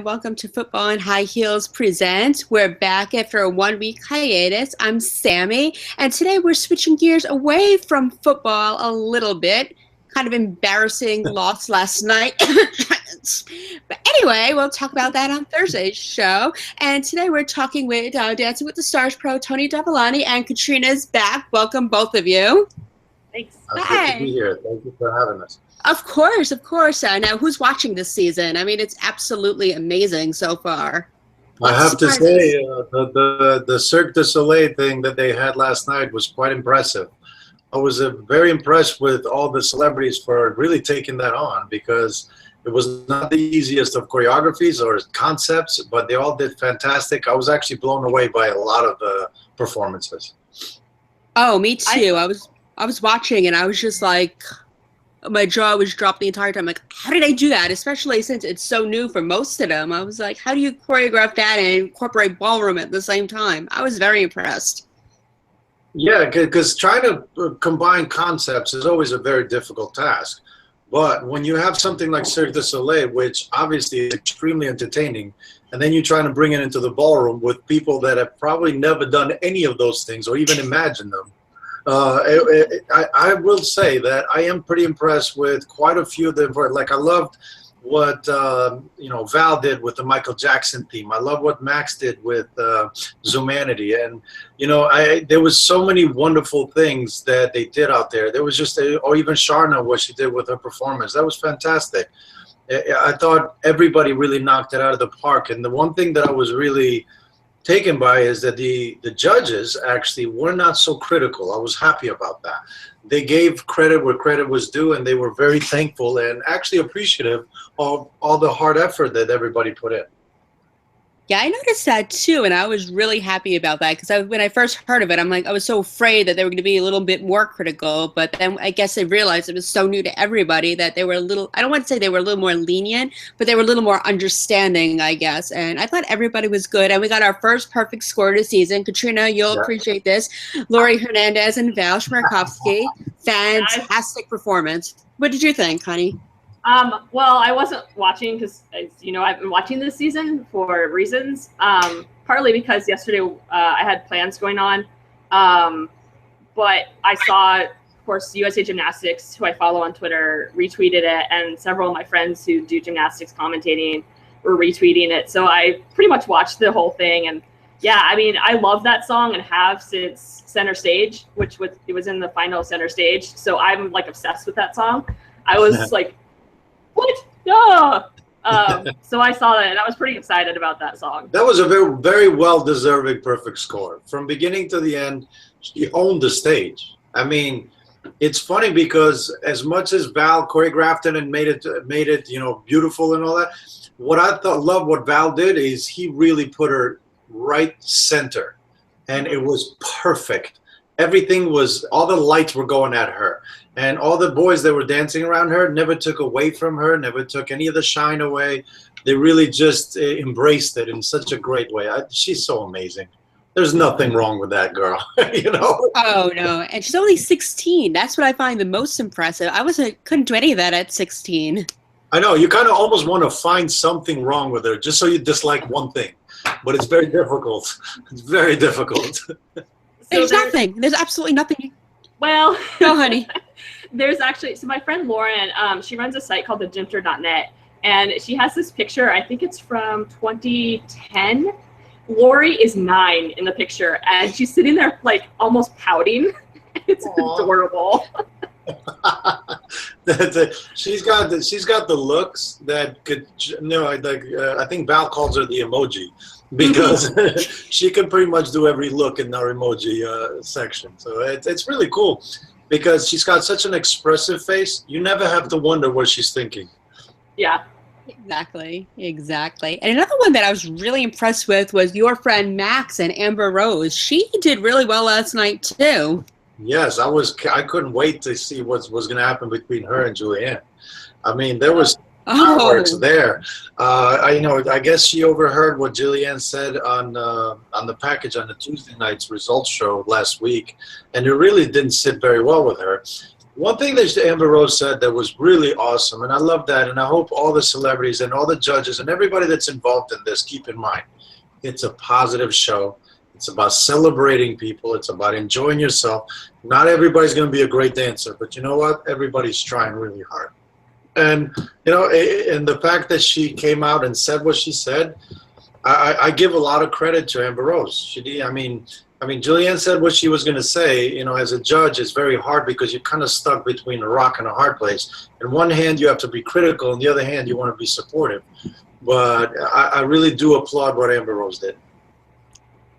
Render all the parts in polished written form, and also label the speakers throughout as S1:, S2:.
S1: Welcome to Football and High Heels Presents. We're back after a 1-week hiatus. I'm Sammy, and today we're switching gears away from football a little bit. Kind of embarrassing loss last night. But anyway, we'll talk about that on Thursday's show. And today we're talking with Dancing with the Stars pro Tony Dovolani, and Katrina's back. Welcome, both of you.
S2: Thanks.
S3: Good to be here. Thank you for having us.
S1: Of course, of course. Now, who's watching this season? I mean, it's absolutely amazing so far.
S3: I have to say, the Cirque du Soleil thing that they had last night was quite impressive. I was very impressed with all the celebrities for really taking that on, because it was not the easiest of choreographies or concepts, but they all did fantastic. I was actually blown away by a lot of the performances.
S1: Oh, me too. I was watching and I was just like, my jaw was dropped the entire time. Like, how did I do that? Especially since it's so new for most of them. I was like, how do you choreograph that and incorporate ballroom at the same time? I was very impressed.
S3: Yeah, because trying to combine concepts is always a very difficult task. But when you have something like Cirque du Soleil, which obviously is extremely entertaining, and then you're trying to bring it into the ballroom with people that have probably never done any of those things or even imagined them, I will say that I am pretty impressed with quite a few of them. Like, I loved what Val did with the Michael Jackson theme. I love what Max did with Zumanity, and there was so many wonderful things that they did out there. There was just or even Sharna, what she did with her performance, that was fantastic. I thought everybody really knocked it out of the park. And the one thing that I was really taken by is that the judges actually were not so critical. I was happy about that. They gave credit where credit was due, and they were very thankful and actually appreciative of all the hard effort that everybody put in.
S1: Yeah, I noticed that too, and I was really happy about that, because when I first heard of it, I was so afraid that they were going to be a little bit more critical, but then I guess they realized it was so new to everybody that they were a little, I don't want to say they were a little more lenient, but they were a little more understanding, I guess, and I thought everybody was good, and we got our first perfect score of the season. Katrina, you'll appreciate this. Lori Hernandez and Val Shmerkovsky, fantastic performance. What did you think, honey?
S2: Well, I wasn't watching because, I've been watching this season for reasons. Partly because yesterday I had plans going on. But I saw, of course, USA Gymnastics, who I follow on Twitter, retweeted it. And several of my friends who do gymnastics commentating were retweeting it. So I pretty much watched the whole thing. And yeah, I mean, I love that song and have since Center Stage, it was in the final Center Stage. So I'm like obsessed with that song. I was like, what? No. So I saw that, and I was pretty excited about that song.
S3: That was a very, very well-deserving perfect score. From beginning to the end, she owned the stage. I mean, it's funny because as much as Val choreographed it and made it, beautiful and all that, what I love what Val did is he really put her right center, and it was perfect. Everything was, all the lights were going at her. And all the boys that were dancing around her never took away from her, never took any of the shine away. They really just embraced it in such a great way. She's so amazing. There's nothing wrong with that girl,
S1: Oh, no. And she's only 16. That's what I find the most impressive. Couldn't do any of that at 16.
S3: I know. You kind of almost want to find something wrong with her just so you dislike one thing. But it's very difficult. It's very difficult.
S1: There's nothing. There's absolutely nothing.
S2: Well,
S1: no, honey.
S2: There's actually, so my friend Lauren, she runs a site called thegymter.net, and she has this picture, I think it's from 2010. Lori is 9 in the picture, and she's sitting there like almost pouting. It's adorable.
S3: She's got the looks that could, I think Val calls her the emoji, because she can pretty much do every look in our emoji section. So it's really cool, because she's got such an expressive face. You never have to wonder what she's thinking.
S2: Yeah.
S1: Exactly. And another one that I was really impressed with was your friend Max and Amber Rose. She did really well last night too.
S3: Yes, I couldn't wait to see what was going to happen between her and Julianne. I mean, there was fireworks there. I guess she overheard what Julianne said on the package on the Tuesday night's results show last week, and it really didn't sit very well with her. One thing that Amber Rose said that was really awesome, and I love that, and I hope all the celebrities and all the judges and everybody that's involved in this keep in mind, it's a positive show. It's about celebrating people. It's about enjoying yourself. Not everybody's going to be a great dancer, but you know what? Everybody's trying really hard. And, you know, and the fact that she came out and said what she said, I give a lot of credit to Amber Rose. I mean, Julianne said what she was going to say. You know, as a judge, it's very hard because you're kind of stuck between a rock and a hard place. In one hand, you have to be critical. On the other hand, you want to be supportive. But I really do applaud what Amber Rose did.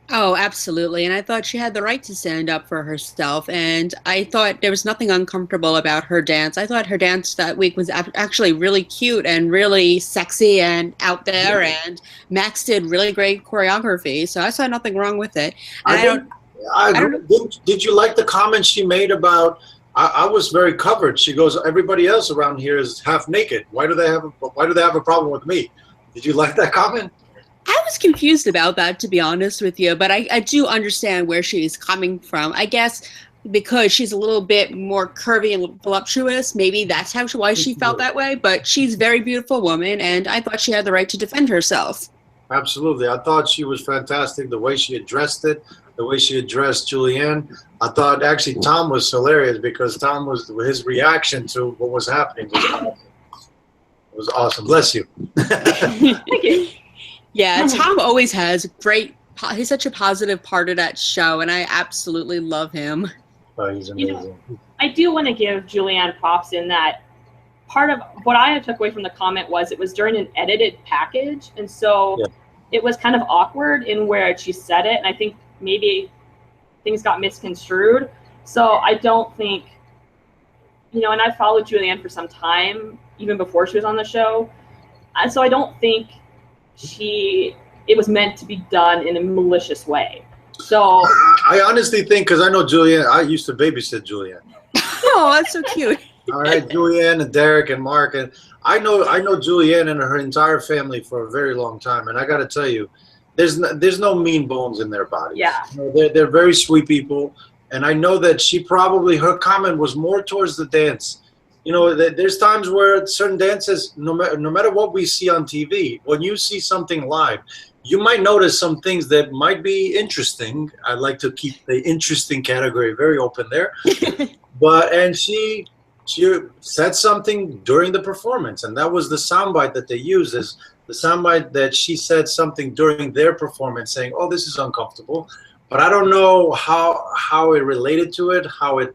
S1: Oh, absolutely. And I thought she had the right to stand up for herself. And I thought there was nothing uncomfortable about her dance. I thought her dance that week was actually really cute and really sexy and out there. Yeah. And Max did really great choreography. So I saw nothing wrong with it. And I don't.
S3: Did you like the comment she made about, I was very covered. She goes, everybody else around here is half naked. Why do they have a problem with me? Did you like that comment?
S1: I was confused about that, to be honest with you, but I do understand where she's coming from. I guess because she's a little bit more curvy and voluptuous, maybe that's why she felt that way. But she's a very beautiful woman, and I thought she had the right to defend herself.
S3: Absolutely. I thought she was fantastic, the way she addressed it, the way she addressed Julianne. I thought actually Tom was hilarious because his reaction to what was happening was awesome. It was awesome. Bless you.
S1: Thank you. Yeah, Tom always has he's such a positive part of that show, and I absolutely love him.
S3: Oh, he's amazing.
S2: You know, I do want to give Julianne props in that part of what I took away from the comment was it was during an edited package, and so it was kind of awkward in where she said it, and I think maybe things got misconstrued. So I don't think, you know, and I followed Julianne for some time, even before she was on the show, and so I don't think it was meant to be done in a malicious way. So
S3: I honestly think, because I know Julianne, I used to babysit Julianne.
S1: Oh, that's so cute.
S3: All right, Julianne and Derek and Mark, and I know Julianne and her entire family for a very long time, and I got to tell you, there's no mean bones in their bodies.
S2: Yeah,
S3: you know, they're very sweet people, and I know that her comment was more towards the dance. You know, there's times where certain dances, no matter what we see on TV, when you see something live, you might notice some things that might be interesting. I like to keep the interesting category very open there. And she said something during the performance, and that was the soundbite that they used, is the soundbite that she said something during their performance saying, oh, this is uncomfortable. But I don't know how it related to it, how it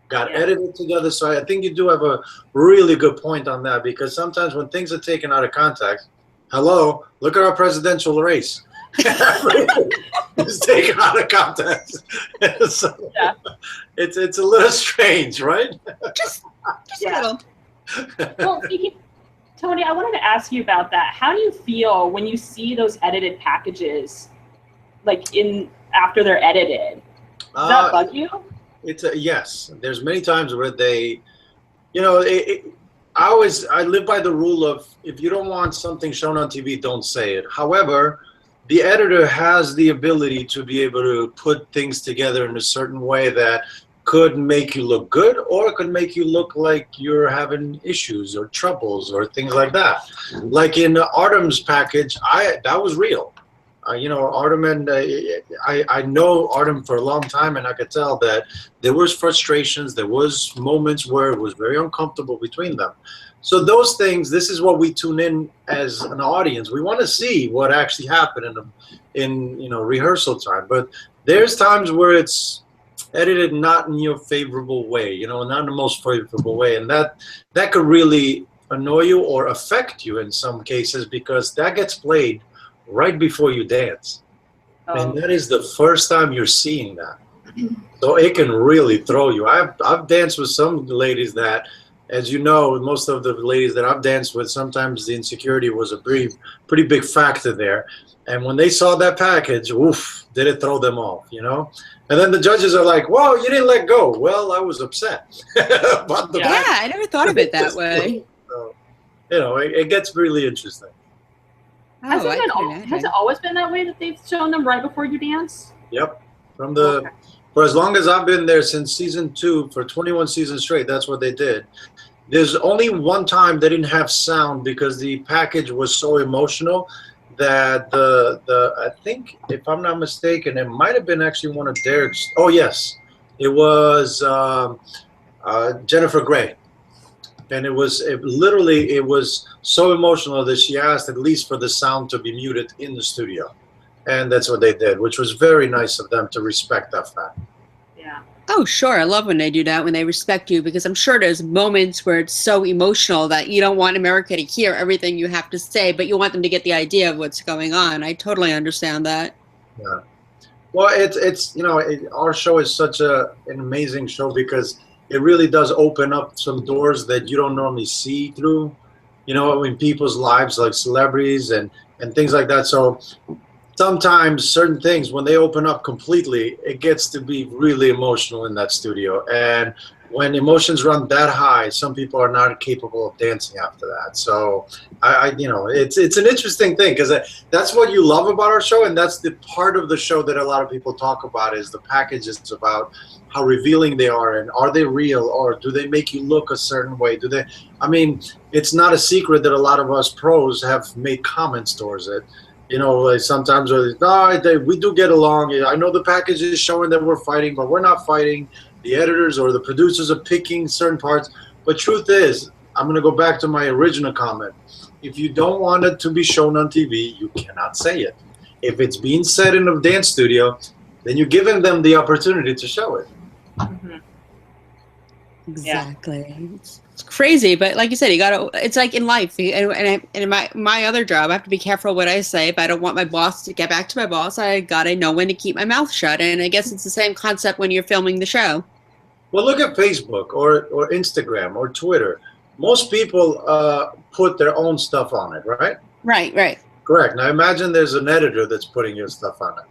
S3: got edited together. So I think you do have a really good point on that, because sometimes when things are taken out of context, look at our presidential race. It's taken out of context. So it's a little strange, right?
S1: Just a little.
S2: Well, Tony, I wanted to ask you about that. How do you feel when you see those edited packages, like after they're edited? Does that bug you?
S3: Yes. There's many times where they, you know, I live by the rule of, if you don't want something shown on TV, don't say it. However, the editor has the ability to be able to put things together in a certain way that could make you look good, or it could make you look like you're having issues or troubles or things like that. Like in Artem's package, that was real. You know, Artem and I know Artem for a long time, and I could tell that there was frustrations, there was moments where it was very uncomfortable between them. So those things, this is what we tune in as an audience. We want to see what actually happened in you know, rehearsal time. But there's times where it's edited not in your favorable way, you know, not in the most favorable way, and that could really annoy you or affect you in some cases, because that gets played right before you dance. And that is the first time you're seeing that. So it can really throw you. I've danced with some ladies that, as you know, most of the ladies that I've danced with, sometimes the insecurity was a pretty big factor there. And when they saw that package, oof, did it throw them off, you know? And then the judges are like, whoa, you didn't let go. Well, I was upset. About the package.
S1: I never thought of it that way.
S3: So, you know, it gets really interesting.
S2: Has it always been that way, that they've shown them right before you dance?
S3: Yep. From the For as long as I've been there, since season 2, for 21 seasons straight, that's what they did. There's only one time they didn't have sound because the package was so emotional that I think, if I'm not mistaken, it might have been actually one of Derek's. Oh yes, it was Jennifer Grey, and it was so emotional that she asked at least for the sound to be muted in the studio, and that's what they did, which was very nice of them to respect that fact.
S2: Yeah.
S1: Oh, sure. I love when they do that, when they respect you, because I'm sure there's moments where it's so emotional that you don't want America to hear everything you have to say, but you want them to get the idea of what's going on. I totally understand that.
S3: Yeah. Well, it's our show is such an amazing show because it really does open up some doors that you don't normally see through, in people's lives, like celebrities and things like that. So sometimes certain things, when they open up completely, it gets to be really emotional in that studio. And when emotions run that high, some people are not capable of dancing after that. So it's an interesting thing because that's what you love about our show, and that's the part of the show that a lot of people talk about is the packages about how revealing they are, and are they real, or do they make you look a certain way? It's not a secret that a lot of us pros have made comments towards it. Like sometimes we do get along. I know the package is showing that we're fighting, but we're not fighting. The editors or the producers are picking certain parts. But truth is, I'm going to go back to my original comment. If you don't want it to be shown on TV, you cannot say it. If it's being said in a dance studio, then you're giving them the opportunity to show it.
S2: Mm-hmm.
S1: Exactly. Yeah. It's crazy, but like you said, it's like in life, and in my other job, I have to be careful what I say. If I don't want my boss to get back to my boss, I gotta know when to keep my mouth shut. And I guess it's the same concept when you're filming the show.
S3: Well, look at Facebook or Instagram or Twitter. Most people put their own stuff on it, right?
S1: Right.
S3: Correct. Now imagine there's an editor that's putting your stuff on it.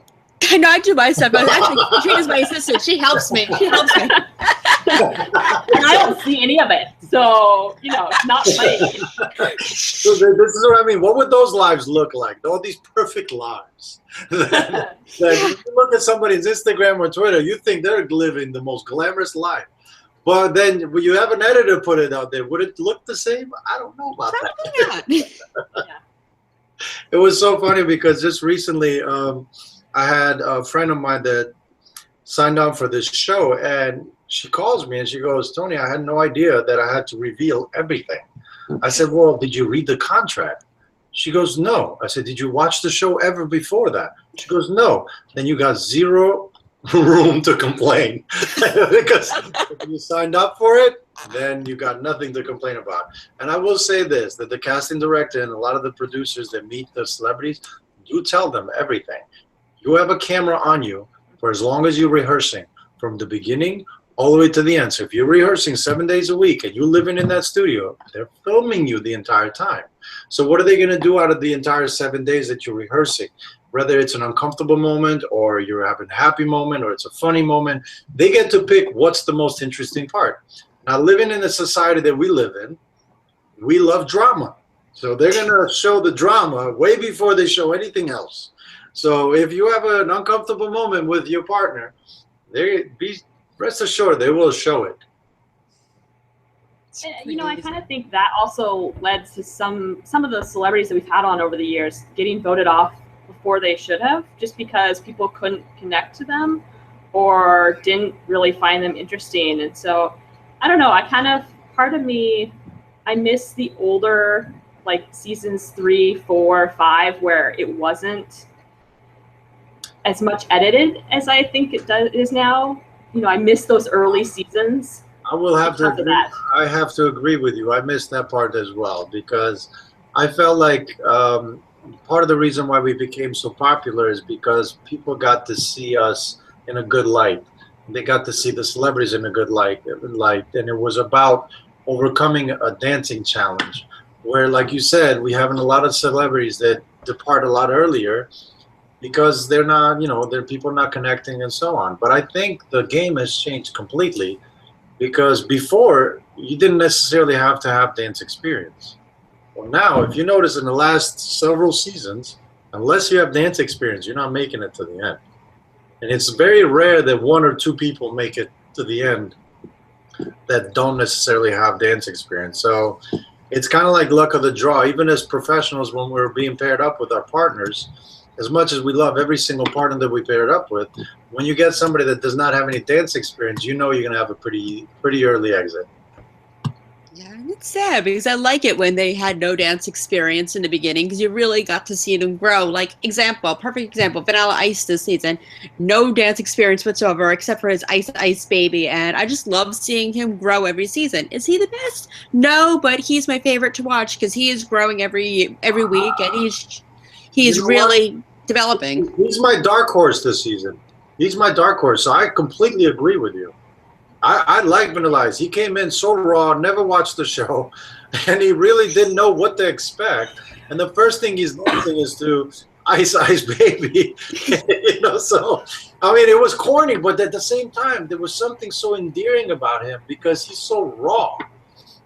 S1: I know, I do my stuff. Actually, Katrina's my assistant. She helps me.
S2: And I don't see any of it, so it's not funny.
S3: So this is what I mean. What would those lives look like? All these perfect lives. Like, if you look at somebody's Instagram or Twitter, you think they're living the most glamorous life. But then when you have an editor put it out there, would it look the same? I don't know about that.
S1: Yeah.
S3: It was so funny because just recently I had a friend of mine that signed on for this show, and she calls me and she goes, "Tony, I had no idea that I had to reveal everything." I said, "Well, did you read the contract?" She goes, "No." I said, "Did you watch the show ever before that?" She goes, "No." Then you got zero room to complain because if you signed up for it, then you got nothing to complain about. And I will say this, that the casting director and a lot of the producers that meet the celebrities, you tell them everything. You have a camera on you for as long as you're rehearsing, from the beginning all the way to the end. So if you're rehearsing 7 days a week and you're living in that studio, they're filming you the entire time. So what are they going to do out of the entire 7 days that you're rehearsing? Whether it's an uncomfortable moment or you're having a happy moment or it's a funny moment, they get to pick what's the most interesting part. Now, living in the society that we live in, we love drama. So they're going to show the drama way before they show anything else. So if you have an uncomfortable moment with your partner, rest assured they will show it.
S2: And, I kind of think that also led to some of the celebrities that we've had on over the years getting voted off before they should have, just because people couldn't connect to them or didn't really find them interesting. And so, I don't know, part of me, I miss the older, like seasons 3, 4, 5, where it wasn't as much edited as I think it is now. I miss those early seasons.
S3: I will have to agree. I have to agree with you. I missed that part as well because I felt like part of the reason why we became so popular is because people got to see us in a good light. They got to see the celebrities in a good light, and it was about overcoming a dancing challenge where, like you said, we have a lot of celebrities that depart a lot earlier because they're not, they're people not connecting and so on. But I think the game has changed completely because before you didn't necessarily have to have dance experience. Well, now, if you notice in the last several seasons, unless you have dance experience, you're not making it to the end. And it's very rare that one or two people make it to the end that don't necessarily have dance experience. So it's kind of like luck of the draw. Even as professionals, when we're being paired up with our partners, as much as we love every single partner that we paired up with, when you get somebody that does not have any dance experience, you know you're going to have a pretty early exit.
S1: Yeah, and it's sad because I like it when they had no dance experience in the beginning because you really got to see them grow. Like, perfect example, Vanilla Ice this season, no dance experience whatsoever except for his Ice Ice Baby, and I just love seeing him grow every season. Is he the best? No, but he's my favorite to watch because he is growing every week, and he's really developing.
S3: He's my dark horse this season. He's my dark horse, so I completely agree with you. I like Vanilla Ice. He came in so raw, never watched the show, and he really didn't know what to expect. And the first thing he's dancing is to Ice Ice Baby. You know, so I mean, it was corny, but at the same time, there was something so endearing about him because he's so raw,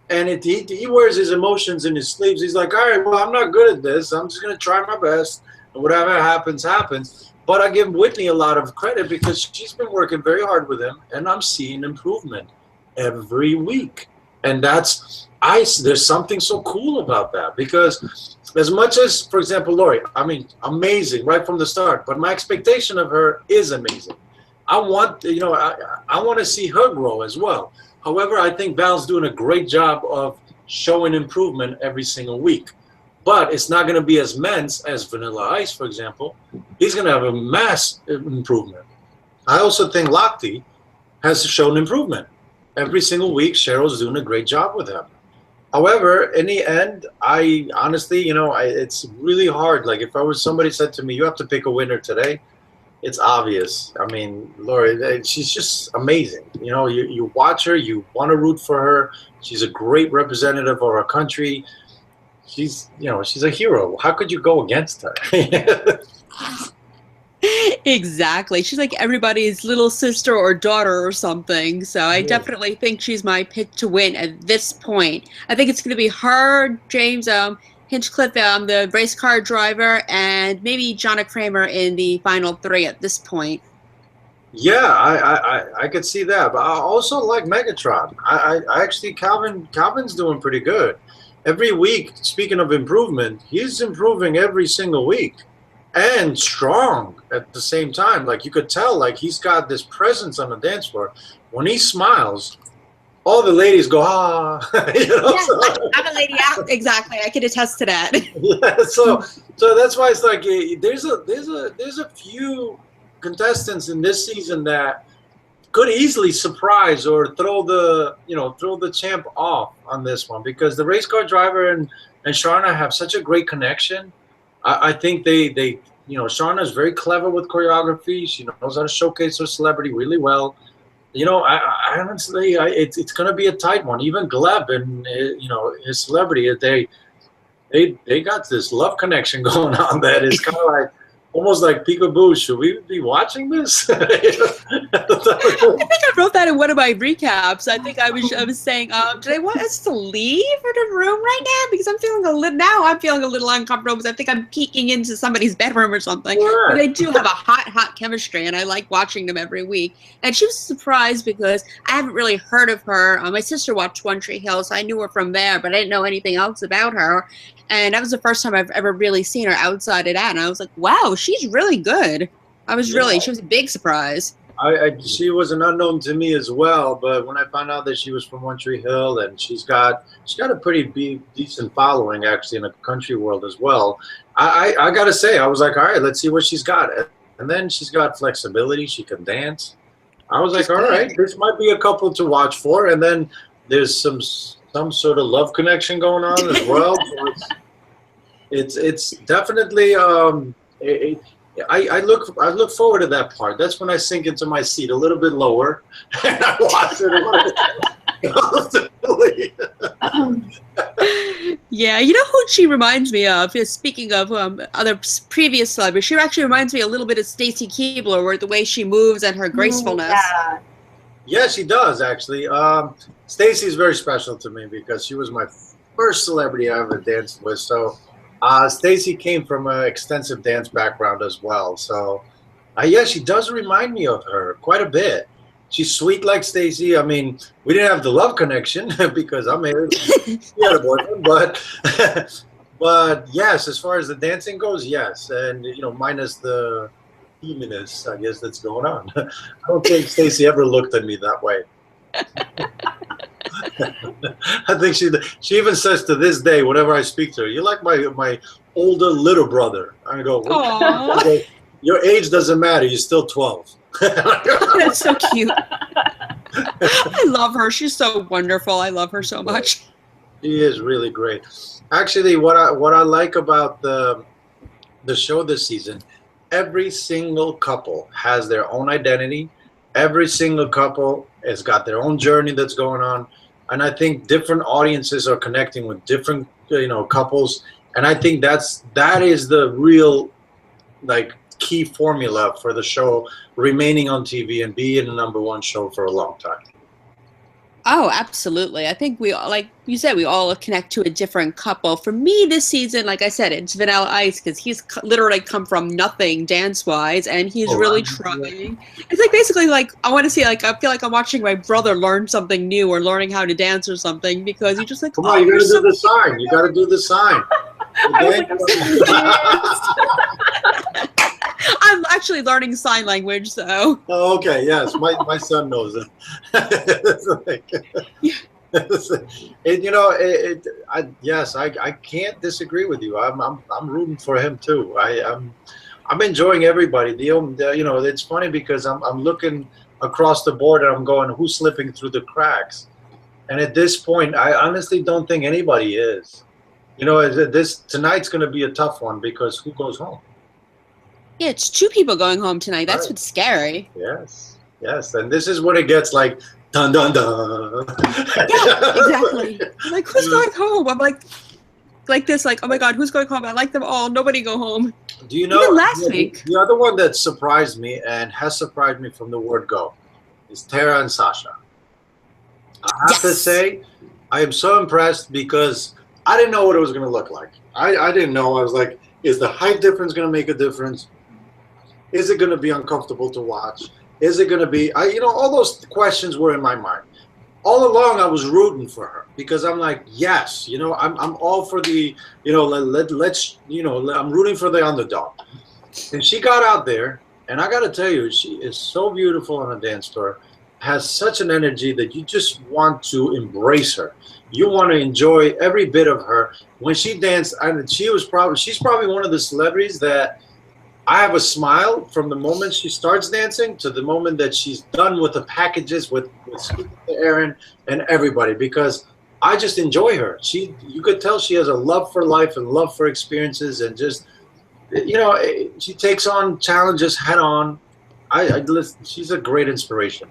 S3: and he wears his emotions in his sleeves. He's like, all right, well, I'm not good at this. I'm just gonna try my best, and whatever happens, happens. But I give Whitney a lot of credit because she's been working very hard with him, and I'm seeing improvement every week. And there's something so cool about that because as much as, for example, Lori, I mean, amazing right from the start, but my expectation of her is amazing. I want to see her grow as well. However, I think Val's doing a great job of showing improvement every single week. But it's not going to be as immense as Vanilla Ice, for example. He's going to have a mass improvement. I also think Lakti has shown improvement. Every single week, Cheryl's doing a great job with him. However, in the end, I honestly, it's really hard. Like if somebody said to me, you have to pick a winner today, it's obvious. I mean, Lori, she's just amazing. You watch her, you want to root for her. She's a great representative of our country. She's a hero. How could you go against her?
S1: Exactly. She's like everybody's little sister or daughter or something. So I definitely think she's my pick to win at this point. I think it's going to be her, James Hinchcliffe, the race car driver, and maybe Jonna Kramer in the final three at this point.
S3: Yeah, I could see that. But I also like Megatron. I actually, Calvin's doing pretty good. Every week, speaking of improvement, he's improving every single week and strong at the same time. Like you could tell, like he's got this presence on the dance floor. When he smiles, all the ladies go, ah.
S1: I'm a lady out. Exactly. I can attest to that.
S3: Yeah, so that's why it's like there's a few contestants in this season that could easily surprise or throw the champ off on this one because the race car driver and Sharna have such a great connection. I think they Sharna is very clever with choreography. She knows how to showcase her celebrity really well. I honestly, it's going to be a tight one. Even Gleb and his celebrity, they got this love connection going on that is kind of like. Almost like peekaboo. Should we be watching this? I think
S1: I wrote that in one of my recaps. I think I was saying, did I want us to leave the room right now? Because I'm feeling a little uncomfortable because I think I'm peeking into somebody's bedroom or something. Right. But they do have a hot chemistry, and I like watching them every week. And she was surprised because I haven't really heard of her. My sister watched One Tree Hill, so I knew her from there, but I didn't know anything else about her. And that was the first time I've ever really seen her outside of that. And I was like, wow, she's really good. She was a big surprise.
S3: She was an unknown to me as well. But when I found out that she was from One Tree Hill and she's got a pretty decent following actually in the country world as well. I got to say, I was like, all right, let's see what she's got. And then she's got flexibility. She can dance. I was like, all right, this might be a couple to watch for. And then there's some sort of love connection going on as well. So it's definitely I look forward to that part. That's when I sink into my seat a little bit lower and I watch it a little bit.
S1: Yeah, you know who she reminds me of? Speaking of other previous celebrities, she actually reminds me a little bit of Stacy Keibler, where the way she moves and her gracefulness.
S3: Yeah, she does actually. Stacy is very special to me because she was my first celebrity I ever danced with. So Stacy came from an extensive dance background as well. So Yeah, she does remind me of her quite a bit. She's sweet like Stacy. I mean, we didn't have the love connection because I'm married. She had a boyfriend, but yes, as far as the dancing goes, yes, and minus the humanist, I guess that's going on. I don't think Stacy ever looked at me that way. I think she even says to this day, whenever I speak to her, "You're like my older little brother." I go, "Your age doesn't matter. You're still 12."
S1: That's so cute. I love her. She's so wonderful. I love her so much.
S3: She is really great. Actually, what I like about the show this season, every single couple has their own identity. Every single couple has got their own journey that's going on, and I think different audiences are connecting with different couples, and I think that is the real key formula for the show remaining on TV and being the #1 show for a long time.
S1: Oh, absolutely. I think we all, like you said, we all connect to a different couple. For me this season, like I said, it's Vanilla Ice because he's literally come from nothing dance-wise, and he's really trying. It's like basically like I want to see, like I feel like I'm watching my brother learn something new or learning how to dance or something because he just like,
S3: come on, you gotta do the sign. You gotta do the sign.
S2: I was like, I'm so
S1: I'm actually learning sign language, so.
S3: Oh, okay, yes, my son knows it. Yes, I can't disagree with you. I'm rooting for him too. I'm enjoying everybody. It's funny because I'm looking across the board and I'm going, who's slipping through the cracks? And at this point, I honestly don't think anybody is. Tonight's going to be a tough one because who goes home?
S1: Yeah, it's 2 people going home tonight. That's what's scary.
S3: Yes, and this is when it gets like dun dun dun.
S1: Yeah, exactly. I'm like, who's going home? I'm like this, like, oh my God, who's going home? I like them all. Nobody go home.
S3: Do you know?
S1: Even last week.
S3: The other one that surprised me and has surprised me from the word go is Tara and Sasha. I have to say, I am so impressed because I didn't know what it was going to look like. I didn't know. I was like, is the height difference going to make a difference? Is it going to be uncomfortable to watch? Is it going to be, all those questions were in my mind. All along, I was rooting for her because I'm like, yes, I'm all for the, I'm rooting for the underdog. And she got out there, and I got to tell you, she is so beautiful on a dance floor, has such an energy that you just want to embrace her. You want to enjoy every bit of her. When she danced, she's probably one of the celebrities that I have a smile from the moment she starts dancing to the moment that she's done with the packages with Aaron and everybody, because I just enjoy her. You could tell she has a love for life and love for experiences, and just she takes on challenges head on. She's a great inspiration.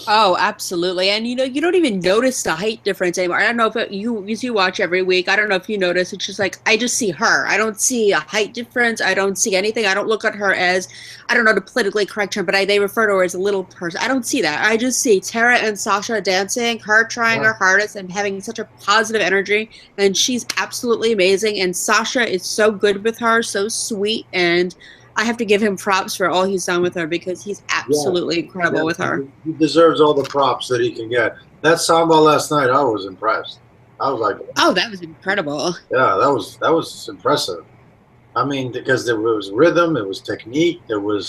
S1: Oh, absolutely. And you don't even notice the height difference anymore. I don't know if you watch every week. I don't know if you notice. It's just like, I just see her. I don't see a height difference. I don't see anything. I don't look at her as, I don't know the politically correct term, but they refer to her as a little person. I don't see that. I just see Tara and Sasha dancing, her trying her hardest and having such a positive energy. And she's absolutely amazing. And Sasha is so good with her, so sweet, and I have to give him props for all he's done with her because he's absolutely incredible with her.
S3: He deserves all the props that he can get. That samba last night, I was impressed. I was like,
S1: oh, that was incredible.
S3: Yeah, that was impressive. I mean, because there was rhythm, it was technique, they were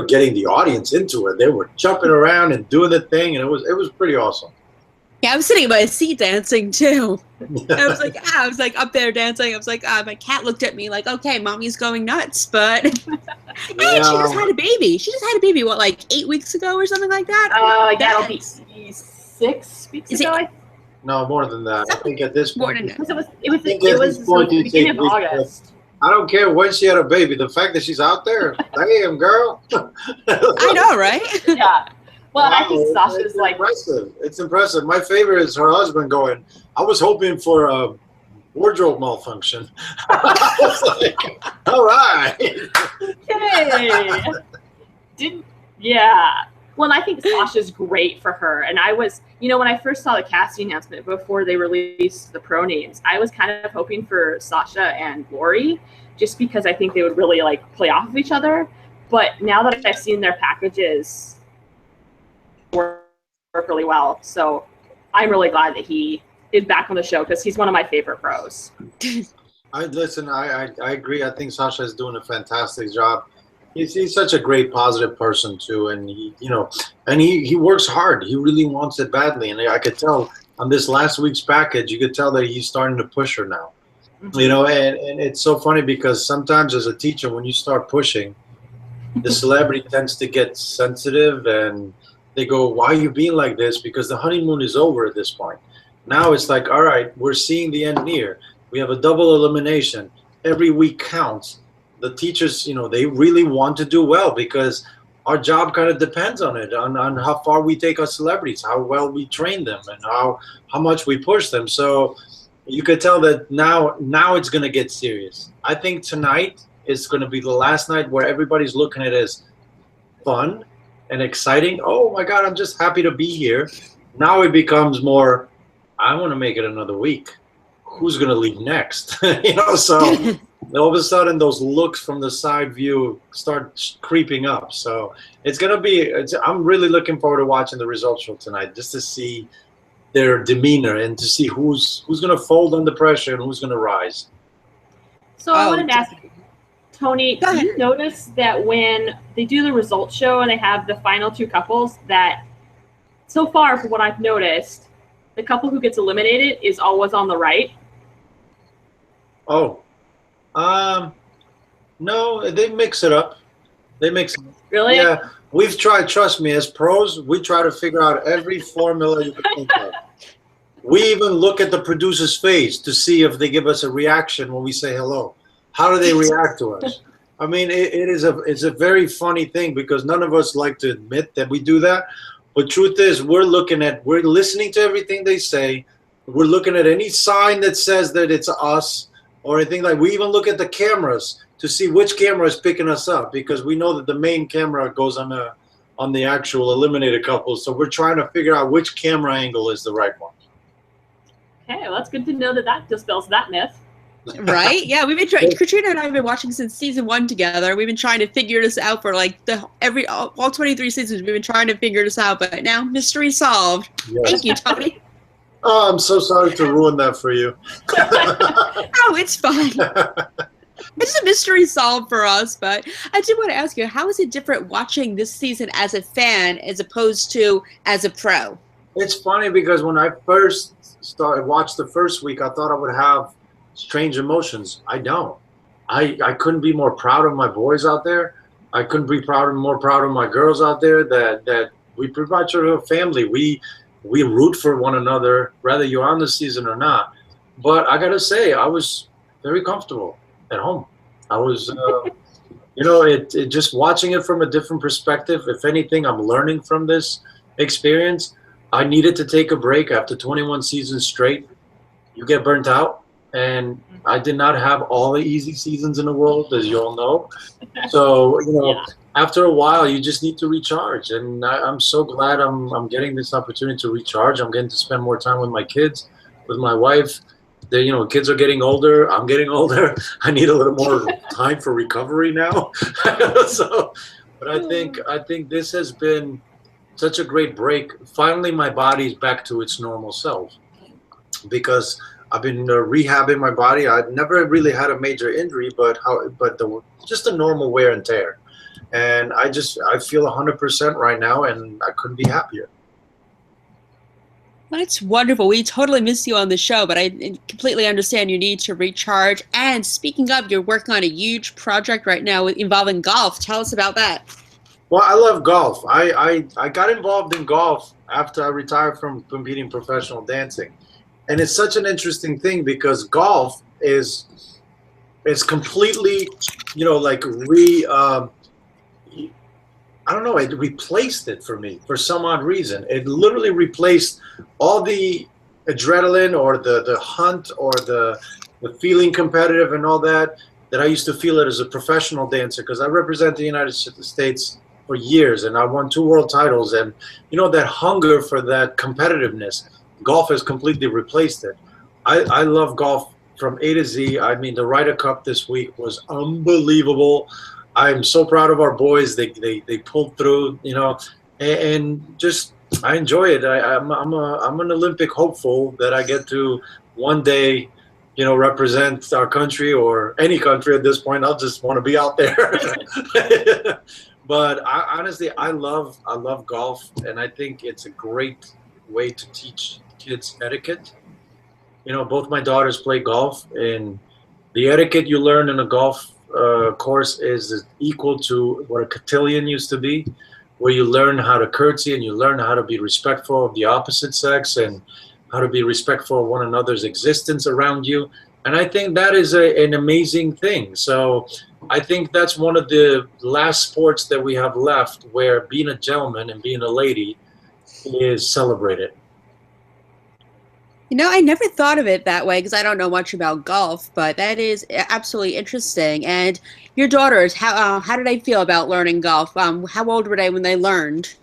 S3: getting the audience into it. They were jumping around and doing the thing, and it was pretty awesome.
S1: Yeah, I was sitting by a seat dancing too. I was like up there dancing. I was like, my cat looked at me like, okay, mommy's going nuts, but and she just had a baby. She just had a baby, what, like 8 weeks ago or something like that?
S2: Yeah, it'll be 6 weeks ago.
S3: No, more than that. I think at this point,
S2: it was the beginning of August.
S3: I don't care when she had a baby. The fact that she's out there, damn girl.
S1: I know, right?
S2: Yeah. Well, wow, I think Sasha's like
S3: impressive. It's impressive. My favorite is her husband going, I was hoping for a wardrobe malfunction. I was like, all right.
S2: Okay. Well, I think Sasha's great for her. And I was, when I first saw the casting announcement before they released the pro names, I was kind of hoping for Sasha and Lori, just because I think they would really like play off of each other. But now that I've seen their packages work really well, so I'm really glad that he is back on the show because he's one of my favorite pros.
S3: I agree. I think Sasha is doing a fantastic job. He's such a great, positive person too, and he works hard. He really wants it badly, and I could tell on this last week's package, you could tell that he's starting to push her now. Mm-hmm. And it's so funny because sometimes as a teacher, when you start pushing, the celebrity tends to get sensitive, and they go, "Why are you being like this?" Because the honeymoon is over at this point. Now it's like, all right, we're seeing the end near. We have a double elimination. Every week counts. The teachers, they really want to do well because our job kind of depends on it, on how far we take our celebrities, how well we train them, and how much we push them. So you could tell that now it's going to get serious. I think tonight is going to be the last night where everybody's looking at it as fun and exciting. Oh my God, I'm just happy to be here. Now it becomes more, I want to make it another week. Who's going to leave next? So all of a sudden those looks from the side view start creeping up. So it's going to be, I'm really looking forward to watching the results show tonight, just to see their demeanor and to see who's going to fold under pressure and who's going to rise.
S2: So I wanted to ask Tony, do you notice that when they do the results show and they have the final two couples, that so far from what I've noticed, the couple who gets eliminated is always on the right?
S3: Oh, no, they mix it up.
S2: Really?
S3: Yeah, we've tried, trust me, as pros, we try to figure out every formula you can think of. We even look at the producer's face to see if they give us a reaction when we say hello. How do they react to us? I mean, it's a very funny thing because none of us like to admit that we do that. But truth is, we're listening to everything they say. We're looking at any sign that says that it's us or anything like. We even look at the cameras to see which camera is picking us up because we know that the main camera goes on the actual eliminated couple. So we're trying to figure out which camera angle is the right one.
S2: Okay, well, that's good to know that dispels that myth.
S1: Right? Yeah, we've been trying. Katrina and I have been watching since season 1 together. We've been trying to figure this out for like all 23 seasons. We've been trying to figure this out, but now mystery solved. Yes. Thank you, Tony.
S3: Oh, I'm so sorry to ruin that for you.
S1: Oh, it's fine. It's a mystery solved for us, but I did want to ask you, how is it different watching this season as a fan as opposed to as a pro?
S3: It's funny because when I first watched the first week, I thought I would have strange emotions. I don't. I couldn't be more proud of my boys out there. I couldn't be more proud of my girls out there that we pretty much are a family. We root for one another, whether you're on the season or not. But I gotta say, I was very comfortable at home. I was, just watching it from a different perspective. If anything, I'm learning from this experience. I needed to take a break after 21 seasons straight. You get burnt out. And I did not have all the easy seasons in the world, as you all know. So, after a while, you just need to recharge. And I'm so glad I'm getting this opportunity to recharge. I'm getting to spend more time with my kids, with my wife. Kids are getting older. I'm getting older. I need a little more time for recovery now. But I think this has been such a great break. Finally, my body's back to its normal self because I've been rehabbing my body. I've never really had a major injury, but just a normal wear and tear. And I feel 100% right now, and I couldn't be happier.
S1: That's wonderful. We totally miss you on the show, but I completely understand you need to recharge. And speaking of, you're working on a huge project right now involving golf. Tell us about that.
S3: Well, I love golf. I got involved in golf after I retired from competing professional dancing. And it's such an interesting thing because golf is completely, it replaced it for me for some odd reason. It literally replaced all the adrenaline or the hunt or the feeling competitive and all that I used to feel it as a professional dancer because I represent the United States for years and I won 2 world titles. And, that hunger for that competitiveness, golf has completely replaced it. I love golf from A to Z. I mean, the Ryder Cup this week was unbelievable. I'm so proud of our boys. They pulled through, you know, and just I enjoy it. I'm an Olympic hopeful that I get to one day, you know, represent our country or any country at this point. I'll just want to be out there. But honestly, I love golf, and I think it's a great way to teach kids etiquette. You know, both my daughters play golf, and the etiquette you learn in a golf course is equal to what a cotillion used to be, where you learn how to curtsy and you learn how to be respectful of the opposite sex and how to be respectful of one another's existence around you. And I think that is an amazing thing. So I think that's one of the last sports that we have left where being a gentleman and being a lady is celebrated.
S1: You know, I never thought of it that way because I don't know much about golf, but that is absolutely interesting. And your daughters, how did they feel about learning golf? How old were they when they learned?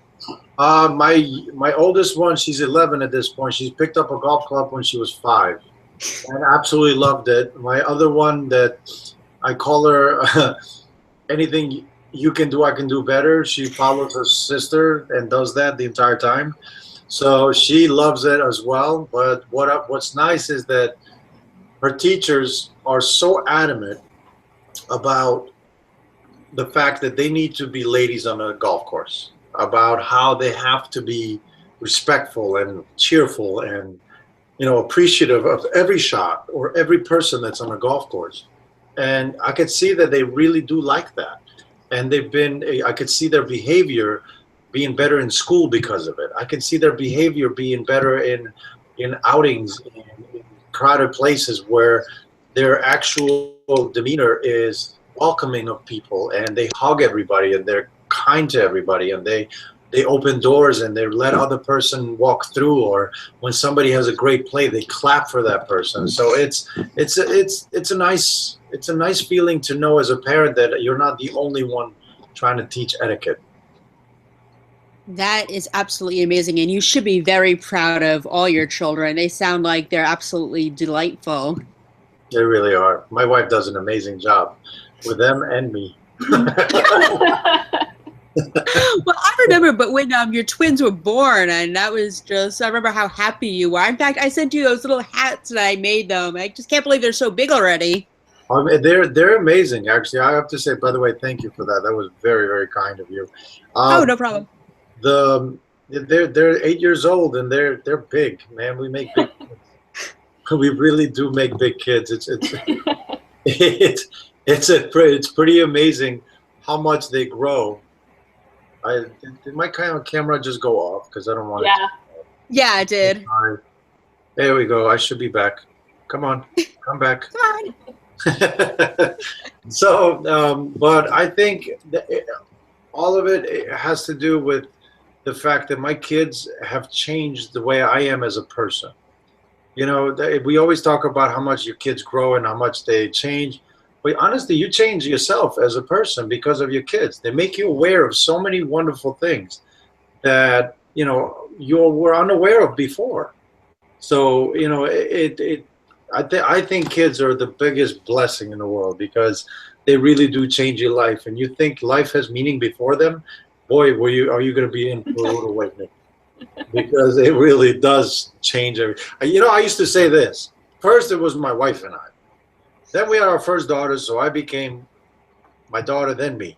S3: My oldest one, she's 11 at this point. She's picked up a golf club when she was 5 and absolutely loved it. My other one, that I call her anything you can do, I can do better. She follows her sister and does that the entire time. So she loves it as well. But what's nice is that her teachers are so adamant about the fact that they need to be ladies on a golf course, about how they have to be respectful and cheerful and, you know, appreciative of every shot or every person that's on a golf course. And I could see that they really do like that. And I could see their behavior being better in school because of it. I can see their behavior being better in outings, in crowded places where their actual demeanor is welcoming of people, and they hug everybody and they're kind to everybody, and they open doors and they let other person walk through, or when somebody has a great play, they clap for that person. So it's a nice feeling to know as a parent that you're not the only one trying to teach etiquette.
S1: That is absolutely amazing, and you should be very proud of all your children. They sound like they're absolutely delightful.
S3: They really are. My wife does an amazing job with them and me.
S1: Well, I remember, but when your twins were born, and that was just, I remember how happy you were. In fact, I sent you those little hats that I made them. I just can't believe they're so big already.
S3: They're amazing, actually. I have to say, by the way, thank you for that. That was very, very kind of you.
S1: Oh, no problem.
S3: They're 8 years old and they're big, man. We make big kids. We really do make big kids. It's pretty amazing how much they grow. Did my camera just go off? Because I don't want
S2: it.
S1: Yeah, I did.
S3: There we go. I should be back. Come on, come back.
S1: Come
S3: on. So, but I think that all of it has to do with the fact that my kids have changed the way I am as a person. You know, we always talk about how much your kids grow and how much they change. But honestly, you change yourself as a person because of your kids. They make you aware of so many wonderful things that, you know, you were unaware of before. So, you know, I think kids are the biggest blessing in the world because they really do change your life. And you think life has meaning before them, boy, are you going to be in for a little awakening. Because it really does change everything. You know, I used to say this. First, it was my wife and I. Then we had our first daughter, so I became my daughter, then me.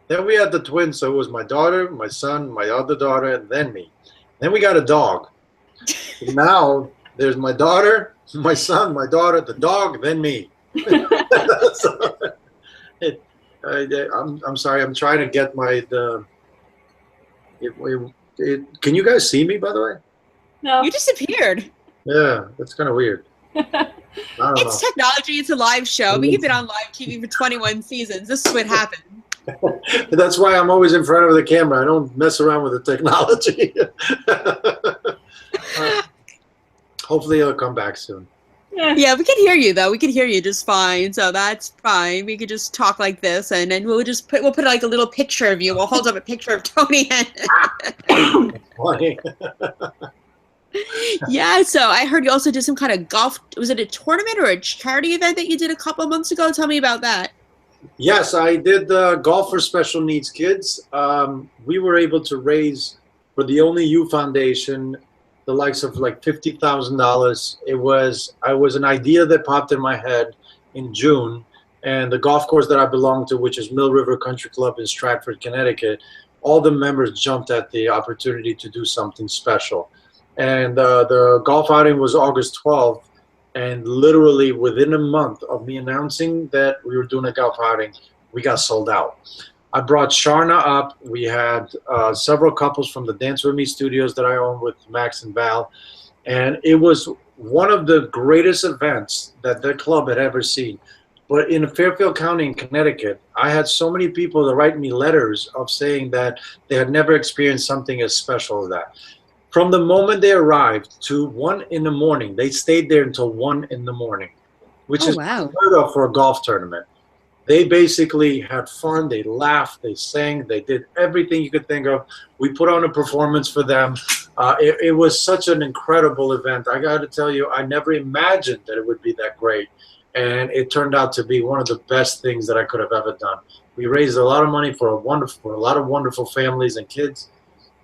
S3: Then we had the twins, so it was my daughter, my son, my other daughter, and then me. Then we got a dog. Now there's my daughter, my son, my daughter, the dog, then me. So, I'm sorry. I'm trying to get can you guys see me, by the way?
S2: No.
S1: You disappeared.
S3: Yeah, that's kind of weird.
S1: It's technology. It's a live show. We've been on live TV for 21 seasons. This is what happened.
S3: That's why I'm always in front of the camera. I don't mess around with the technology. Hopefully it'll come back soon.
S1: Yeah, we can hear you though. We can hear you just fine, so that's fine. We could just talk like this, and then we'll put like a little picture of you. We'll hold up a picture of Tony.
S3: Funny.
S1: Yeah, so I heard you also did some kind of golf. Was it a tournament or a charity event that you did a couple of months ago? Tell me about that.
S3: Yes, I did golf for special needs kids. We were able to raise for the Only You Foundation the likes of like $50,000. I was an idea that popped in my head in June, and the golf course that I belong to, which is Mill River Country Club in Stratford, Connecticut, all the members jumped at the opportunity to do something special. And the golf outing was August 12th. And literally within a month of me announcing that we were doing a golf outing, we got sold out. I brought Sharna up. We had several couples from the Dance With Me studios that I own with Max and Val. And it was one of the greatest events that the club had ever seen. But in Fairfield County in Connecticut, I had so many people that write me letters of saying that they had never experienced something as special as that. From the moment they arrived to 1 in the morning, they stayed there until 1 in the morning, which is unheard of for a golf tournament. They basically had fun. They laughed. They sang. They did everything you could think of. We put on a performance for them. It was such an incredible event. I got to tell you, I never imagined that it would be that great. And it turned out to be one of the best things that I could have ever done. We raised a lot of money for a lot of wonderful families and kids.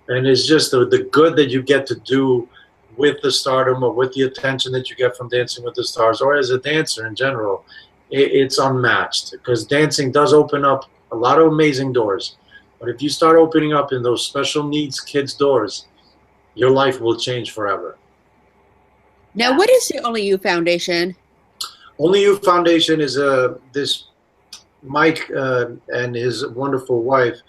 S3: And it's just the good that you get to do with the stardom or with the attention that you get from Dancing with the Stars or as a dancer in general, it's unmatched because dancing does open up a lot of amazing doors. But if you start opening up in those special needs kids' doors, your life will change forever.
S1: Now, what is the Only You Foundation?
S3: Only You Foundation is this Mike and his wonderful wife.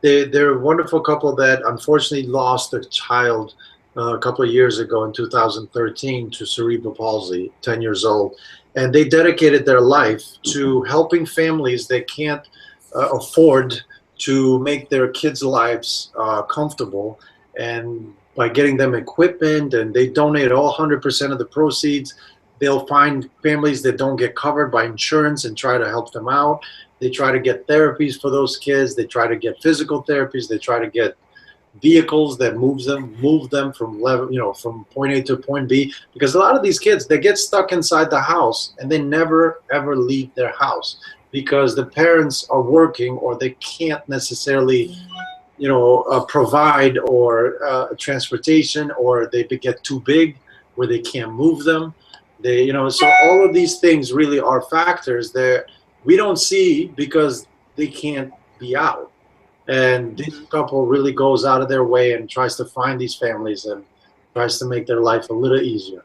S3: They're a wonderful couple that unfortunately lost a child a couple of years ago in 2013 to cerebral palsy, 10 years old. And they dedicated their life to helping families that can't afford to make their kids' lives comfortable, and by getting them equipment, and they donate all 100% of the proceeds. They'll find families that don't get covered by insurance and try to help them out. They try to get therapies for those kids. They try to get physical therapies. They try to get vehicles that move them from point A to point B. Because a lot of these kids, they get stuck inside the house and they never ever leave their house because the parents are working or they can't necessarily, provide or transportation, or they get too big where they can't move them. So all of these things really are factors that we don't see because they can't be out. And this couple really goes out of their way and tries to find these families and tries to make their life a little easier.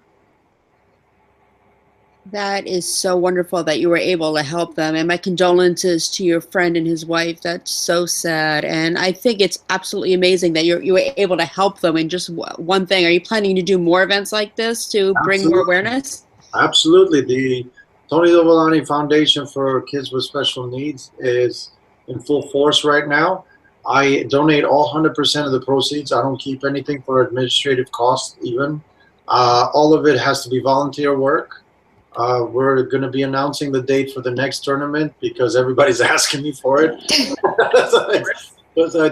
S1: That is so wonderful that you were able to help them. And my condolences to your friend and his wife. That's so sad. And I think it's absolutely amazing that you were able to help them in just one thing. Are you planning to do more events like this to bring more awareness?
S3: Absolutely. The Tony Dovolani Foundation for Kids with Special Needs is in full force right now. I donate all 100% of the proceeds. I don't keep anything for administrative costs even. All of it has to be volunteer work. We're going to be announcing the date for the next tournament because everybody's asking me for it.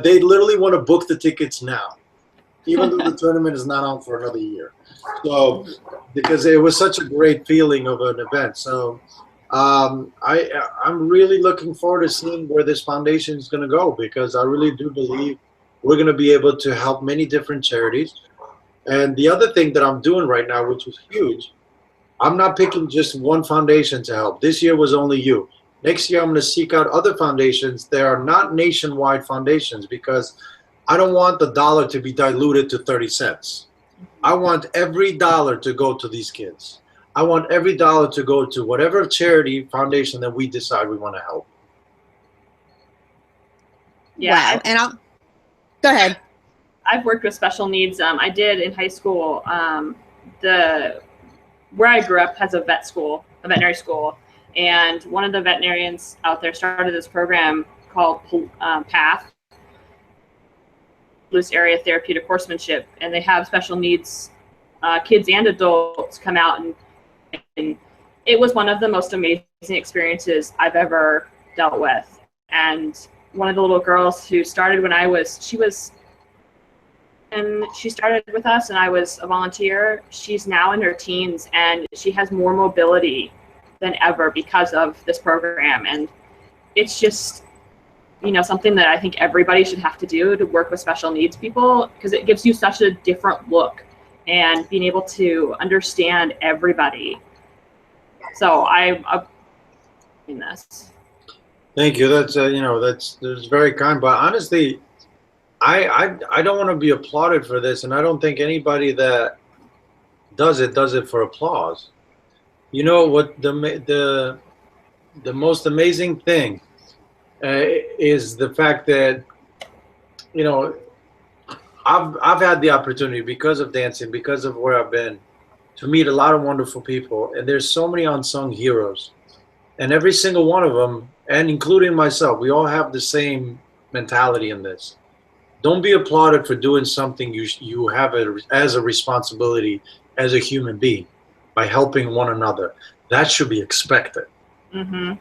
S3: They literally want to book the tickets now, even though the tournament is not on for another year. So, because it was such a great feeling of an event. So, I'm really looking forward to seeing where this foundation is going to go because I really do believe we're going to be able to help many different charities. And the other thing that I'm doing right now, which is huge, I'm not picking just one foundation to help. This year was Only You. Next year, I'm going to seek out other foundations that are not nationwide foundations because I don't want the dollar to be diluted to 30 cents. I want every dollar to go to these kids. I want every dollar to go to whatever charity foundation that we decide we want to help.
S2: Yeah.
S1: Wow. And go ahead.
S2: I've worked with special needs. I did in high school. Where I grew up has a veterinary school. And one of the veterinarians out there started this program called PATH, Loose Area Therapeutic Horsemanship. And they have special needs kids and adults come out, and it was one of the most amazing experiences I've ever dealt with. And one of the little girls who started she started with us and I was a volunteer. She's now in her teens and she has more mobility than ever because of this program. And it's just, you know, something that I think everybody should have to do to work with special needs people, because it gives you such a different look and being able to understand everybody. So I'm in this.
S3: Thank you. That's you know, that's very kind. But honestly, I don't want to be applauded for this, and I don't think anybody that does it for applause. You know what the most amazing thing is the fact that, you know, I've had the opportunity, because of dancing, because of where I've been, to meet a lot of wonderful people, and there's so many unsung heroes, and every single one of them, and including myself, we all have the same mentality in this. Don't be applauded for doing something you have as a responsibility as a human being by helping one another. That should be expected.
S2: Mm-hmm.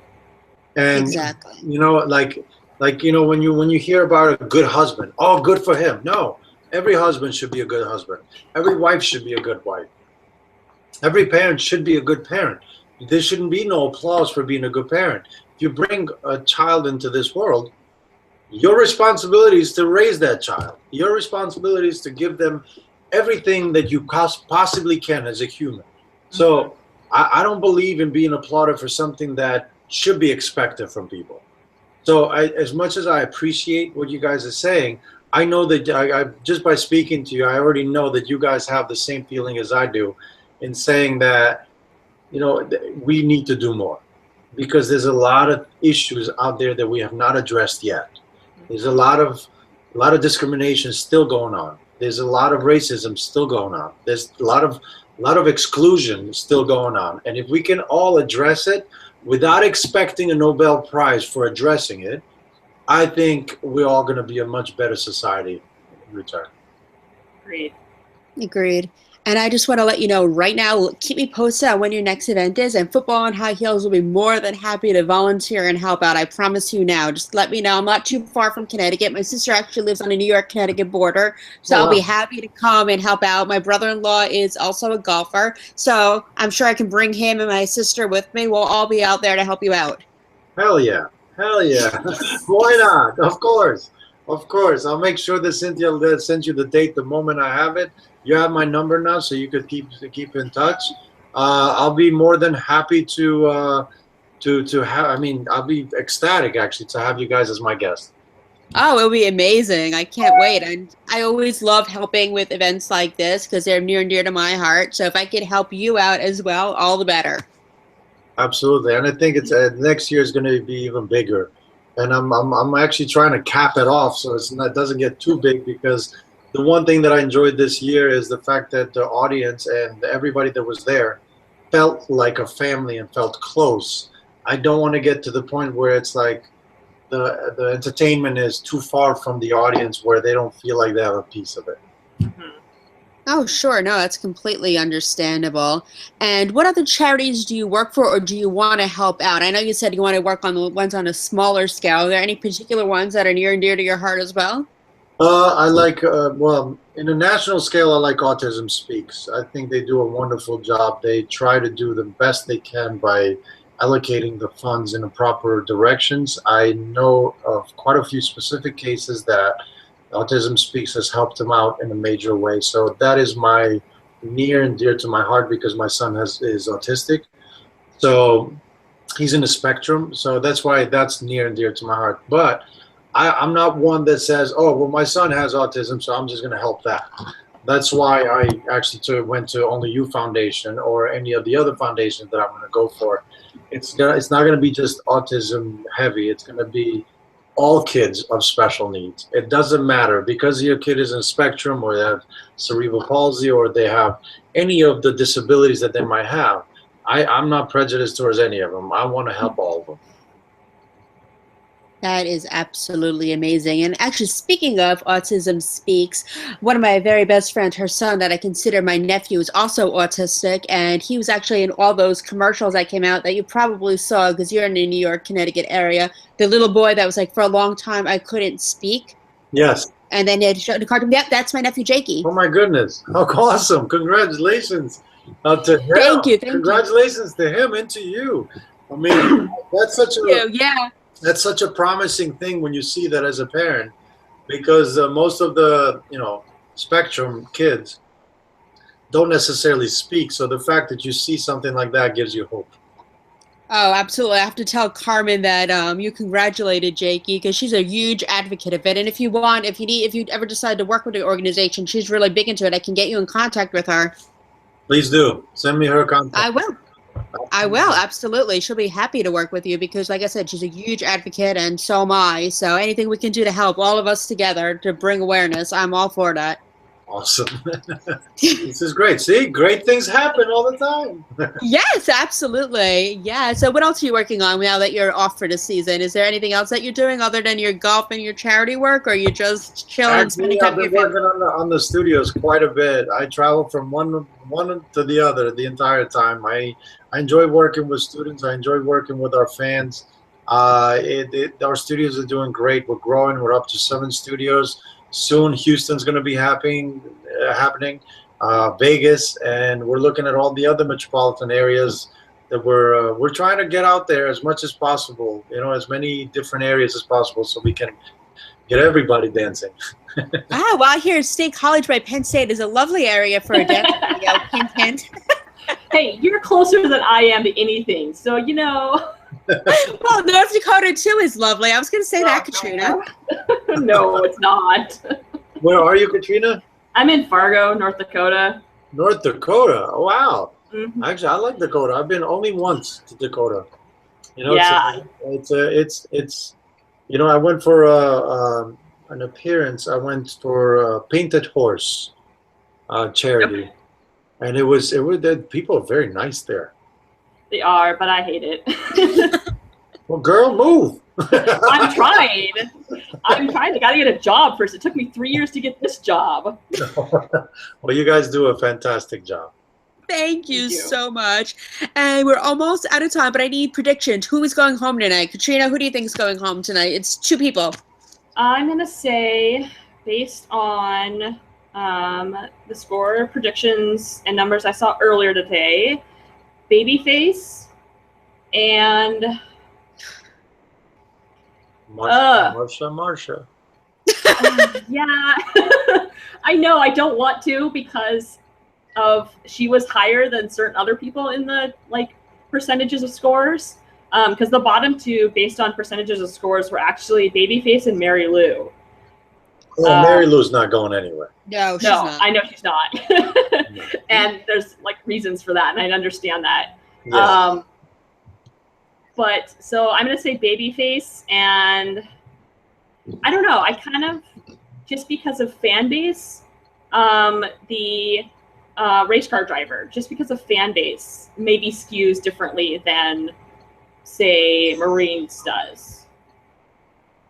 S3: And
S1: Exactly.
S3: you know, like you know, when you hear about a good husband, oh, good for him. No, every husband should be a good husband. Every wife should be a good wife. Every parent should be a good parent. There shouldn't be no applause for being a good parent. If you bring a child into this world, your responsibility is to raise that child. Your responsibility is to give them everything that you possibly can as a human. So I don't believe in being applauded for something that should be expected from people. So as much as I appreciate what you guys are saying, I know that I just by speaking to you, I already know that you guys have the same feeling as I do in saying that, you know, we need to do more, because there's a lot of issues out there that we have not addressed yet. There's a lot of discrimination still going on. There's a lot of racism still going on. There's a lot of exclusion still going on. And if we can all address it without expecting a Nobel Prize for addressing it, I think we're all going to be a much better society in return.
S1: Agreed. And I just want to let you know right now, keep me posted on when your next event is, and Football on High Heels will be more than happy to volunteer and help out. I promise you now. Just let me know. I'm not too far from Connecticut. My sister actually lives on the New York-Connecticut border, so I'll be happy to come and help out. My brother-in-law is also a golfer, so I'm sure I can bring him and my sister with me. We'll all be out there to help you out.
S3: Hell yeah. Hell yeah. Why not? Of course. Of course. I'll make sure that Cynthia sends you the date the moment I have it. You have my number now, so you could keep in touch. I'll be more than happy to have. I mean, I'll be ecstatic actually to have you guys as my guest.
S1: Oh, it'll be amazing! I can't wait. And I always love helping with events like this because they're near and dear to my heart. So if I could help you out as well, all the better.
S3: Absolutely, and I think it's next year is going to be even bigger. And I'm actually trying to cap it off so it doesn't get too big, because the one thing that I enjoyed this year is the fact that the audience and everybody that was there felt like a family and felt close. I don't want to get to the point where it's like the entertainment is too far from the audience where they don't feel like they have a piece of it.
S2: Mm-hmm.
S1: Oh, sure. No, that's completely understandable. And what other charities do you work for, or do you want to help out? I know you said you want to work on the ones on a smaller scale. Are there any particular ones that are near and dear to your heart as well?
S3: I like, well, in a national scale, I like Autism Speaks. I think they do a wonderful job. They try to do the best they can by allocating the funds in the proper directions. I know of quite a few specific cases that Autism Speaks has helped them out in a major way. So that is my near and dear to my heart, because my son is autistic. So he's in the spectrum. So that's why that's near and dear to my heart. But I'm not one that says, oh, well, my son has autism, so I'm just going to help that. That's why I actually went to Only You Foundation or any of the other foundations that I'm going to go for. It's not going to be just autism heavy. It's going to be all kids of special needs. It doesn't matter, because your kid is in a spectrum, or they have cerebral palsy, or they have any of the disabilities that they might have. I'm not prejudiced towards any of them. I want to help all of them.
S1: That is absolutely amazing. And actually, speaking of Autism Speaks, one of my very best friends, her son that I consider my nephew, is also autistic, and he was actually in all those commercials that came out that you probably saw because you're in the New York, Connecticut area. The little boy that was like, for a long time, I couldn't speak.
S3: Yes.
S1: And then they showed the cartoon. Yep, that's my nephew, Jakey.
S3: Oh, my goodness. How awesome. Congratulations to him.
S1: Thank you.
S3: Congratulations to him and to you. I mean, that's such a...
S1: Yeah.
S3: that's such a promising thing when you see that as a parent, because most of the spectrum kids don't necessarily speak. So the fact that you see something like that gives you hope.
S1: Oh, absolutely. I have to tell Carmen that you congratulated Jakey because she's a huge advocate of it. And if you want, if you ever decide to work with the organization, she's really big into it. I can get you in contact with her.
S3: Please do. Send me her contact.
S1: I will. I will, absolutely. She'll be happy to work with you because, like I said, she's a huge advocate, and so am I. So anything we can do to help all of us together to bring awareness, I'm all for that.
S3: Awesome. This is great. See, great things happen all the time.
S1: Yes, absolutely. Yeah. So what else are you working on now that you're off for the season? Is there anything else that you're doing other than your golf and your charity work, or are you just chilling and spending time with your family?
S3: I've been working on the studios quite a bit. I travel from one to the other the entire time. I enjoy working with students. I enjoy working with our fans. Our studios are doing great. We're growing. We're up to 7 studios. Soon, Houston's going to be happening, Vegas, and we're looking at all the other metropolitan areas that we're trying to get out there as much as possible. As many different areas as possible, so we can get everybody dancing.
S1: Well, I hear State College by Penn State is a lovely area for a dance studio. Hint, hint.
S2: Hey, you're closer than I am to anything, so
S1: Well, North Dakota too is lovely. I was going to say that, Katrina.
S2: No, it's not.
S3: Where are you, Katrina?
S2: I'm in Fargo, North Dakota.
S3: North Dakota. Oh, wow.
S2: Mm-hmm.
S3: Actually, I like Dakota. I've been only once to Dakota.
S2: Yeah.
S3: It's I went for an appearance. I went for Painted Horse charity, and it was the people are very nice there.
S2: They are, but I hate it.
S3: Well, girl, move.
S2: I'm trying. I gotta get a job first. It took me 3 years to get this job.
S3: Well, you guys do a fantastic job.
S1: Thank you so much. And we're almost out of time, but I need predictions. Who is going home tonight? Katrina, who do you think is going home tonight? It's 2 people.
S2: I'm going to say, based on the score predictions and numbers I saw earlier today, Babyface and
S3: Marsha.
S2: Yeah. I know I don't want to because she was higher than certain other people in the percentages of scores. Because the bottom 2, based on percentages of scores, were actually Babyface and Mary Lou.
S3: Well, Mary Lou's not going anywhere.
S1: No, she's not.
S2: I know she's not. And there's reasons for that, and I understand that.
S3: Yeah.
S2: But so I'm gonna say Babyface, and I don't know. I kind of just because of fan base, the race car driver, just because of fan base, maybe skews differently than say Marines does.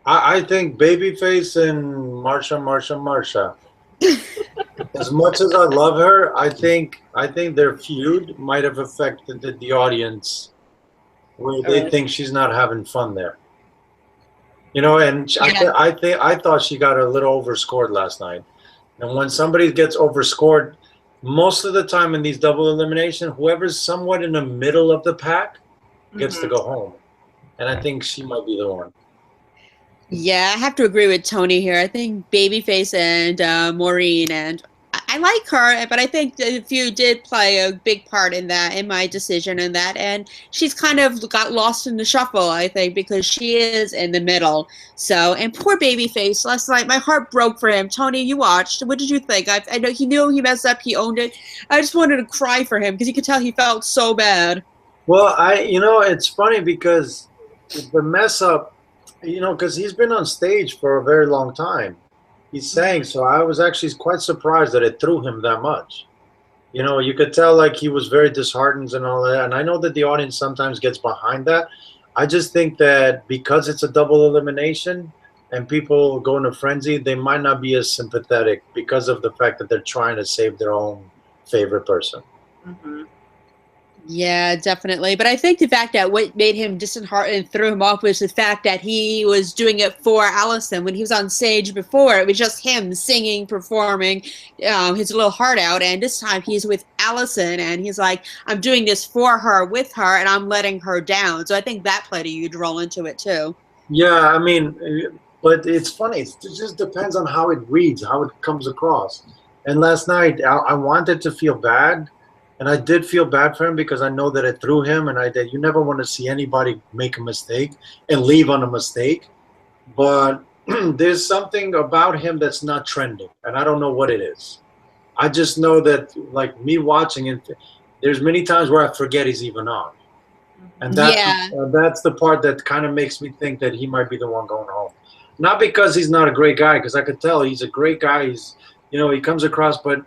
S3: I think Babyface and Marsha. As much as I love her, I think their feud might have affected the audience, where they think she's not having fun there. And I thought she got a little overscored last night. And when somebody gets overscored, most of the time in these double elimination, whoever's somewhat in the middle of the pack gets to go home. And I think she might be the one.
S1: Yeah, I have to agree with Tony here. I think Babyface and Maureen, and I like her, but I think the feud did play a big part in that, in my decision in that. And she's kind of got lost in the shuffle, I think, because she is in the middle. So, and poor Babyface, last night, my heart broke for him. Tony, you watched. What did you think? I know he knew he messed up. He owned it. I just wanted to cry for him because you could tell he felt so bad.
S3: Well, it's funny because the mess up, because he's been on stage for a very long time. He's sang, so I was actually quite surprised that it threw him that much. You could tell he was very disheartened and all that. And I know that the audience sometimes gets behind that. I just think that because it's a double elimination and people go in a frenzy, they might not be as sympathetic because of the fact that they're trying to save their own favorite person.
S2: Mm-hmm.
S1: Yeah, definitely. But I think the fact that what made him disheartened and threw him off was the fact that he was doing it for Allison. When he was on stage before, it was just him singing, performing his little heart out. And this time he's with Allison, and he's like, I'm doing this for her, with her, and I'm letting her down. So I think that played a huge role into it, too.
S3: Yeah, I mean, but it's funny. It just depends on how it reads, how it comes across. And last night, I wanted to feel bad, and I did feel bad for him because I know that it threw him, and that you never want to see anybody make a mistake and leave on a mistake. But there's something about him that's not trending, and I don't know what it is. I just know that, like me watching it, there's many times where I forget he's even on. And
S1: Yeah,
S3: that's the part that kind of makes me think that he might be the one going home. Not because he's not a great guy, because I could tell he's a great guy. He's, he comes across, but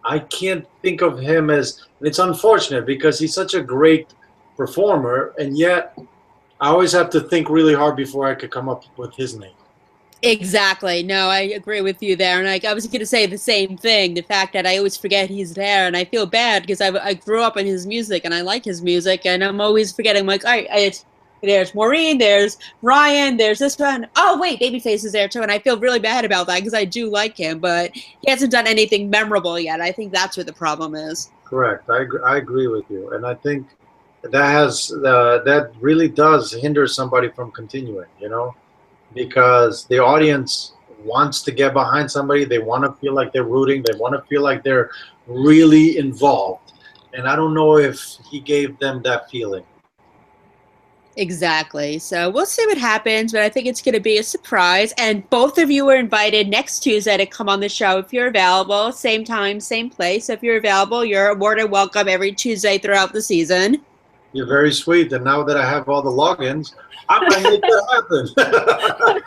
S3: I can't think of him as. It's unfortunate because he's such a great performer, and yet I always have to think really hard before I could come up with his name.
S1: exactly. No, I agree with you there. And I was going to say the same thing. The fact that I always forget he's there, and I feel bad because I grew up on his music and I like his music, and I'm always forgetting. Like, all right, there's Maureen, there's Ryan, there's this one. Oh, wait, Babyface is there too. And I feel really bad about that because I do like him, but he hasn't done anything memorable yet. I think that's what the problem is.
S3: Correct. I agree with you, and I think that really does hinder somebody from continuing. Because the audience wants to get behind somebody. They want to feel like they're rooting. They want to feel like they're really involved. And I don't know if he gave them that feeling.
S1: Exactly. So we'll see what happens, but I think it's going to be a surprise. And both of you are invited next Tuesday to come on the show if you're available. Same time, same place. So if you're available, you're more than welcome every Tuesday throughout the season.
S3: You're very sweet. And now that I have all the logins, I might make that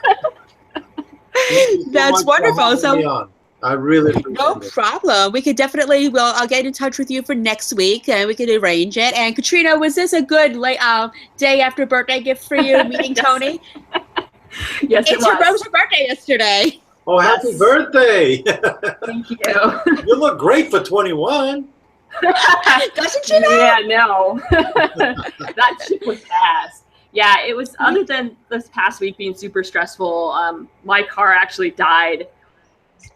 S3: happen.
S1: That's wonderful. So
S3: I really
S1: no problem. We could definitely. Well, I'll get in touch with you for next week, and we could arrange it. And Katrina, was this a good day after birthday gift for you, meeting
S2: Yes.
S1: Tony?
S2: Yes, it
S1: was your birthday yesterday.
S3: Oh, happy birthday!
S2: Thank you.
S3: You look great for 21.
S1: Doesn't she?
S2: Yeah, no. That ship was fast. Yeah, it was, other than this past week being super stressful, my car actually died.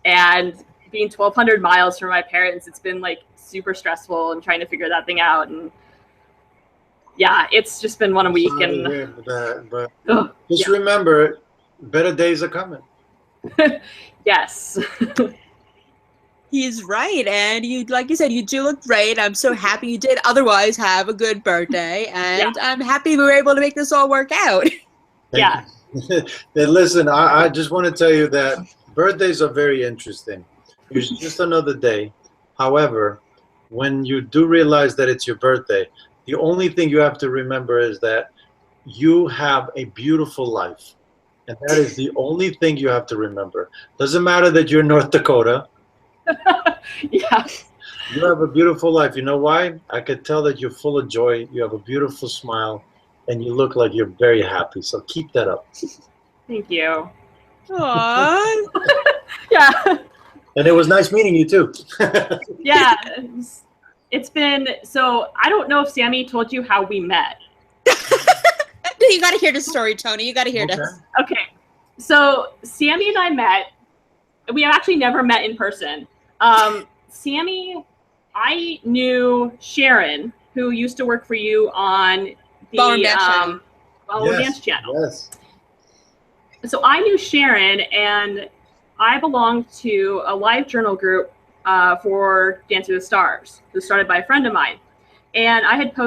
S2: And being 1,200 miles from my parents, it's been like super stressful and trying to figure that thing out. And yeah, it's just been one week. And
S3: but just remember, better days are coming.
S2: Yes.
S1: He's right, and you, like you said, you do look great. I'm so happy you did. Otherwise, have a good birthday, and I'm happy we were able to make this all work out.
S2: Yeah.
S3: Then listen, I just want to tell you that birthdays are very interesting. It's just another day. However, when you do realize that it's your birthday, the only thing you have to remember is that you have a beautiful life, and that is the only thing you have to remember. Doesn't matter that you're in North Dakota.
S2: Yeah.
S3: You have a beautiful life. You know why? I could tell that you're full of joy. You have a beautiful smile, and you look like you're very happy. So keep that up.
S2: Thank you.
S1: Aww.
S2: Yeah.
S3: And it was nice meeting you too.
S2: Yeah. It's been, so I don't know if Sammi told you how we met.
S1: You got to hear the story, Tony. You got to hear this.
S2: Okay. So Sammi and I met. We have actually never met in person. Sammi, I knew Sharon, who used to work for you on the Ballroom Dance Channel.
S3: Yes.
S2: So I knew Sharon, and I belonged to a live journal group for Dance with the Stars. It was started by a friend of mine. And I had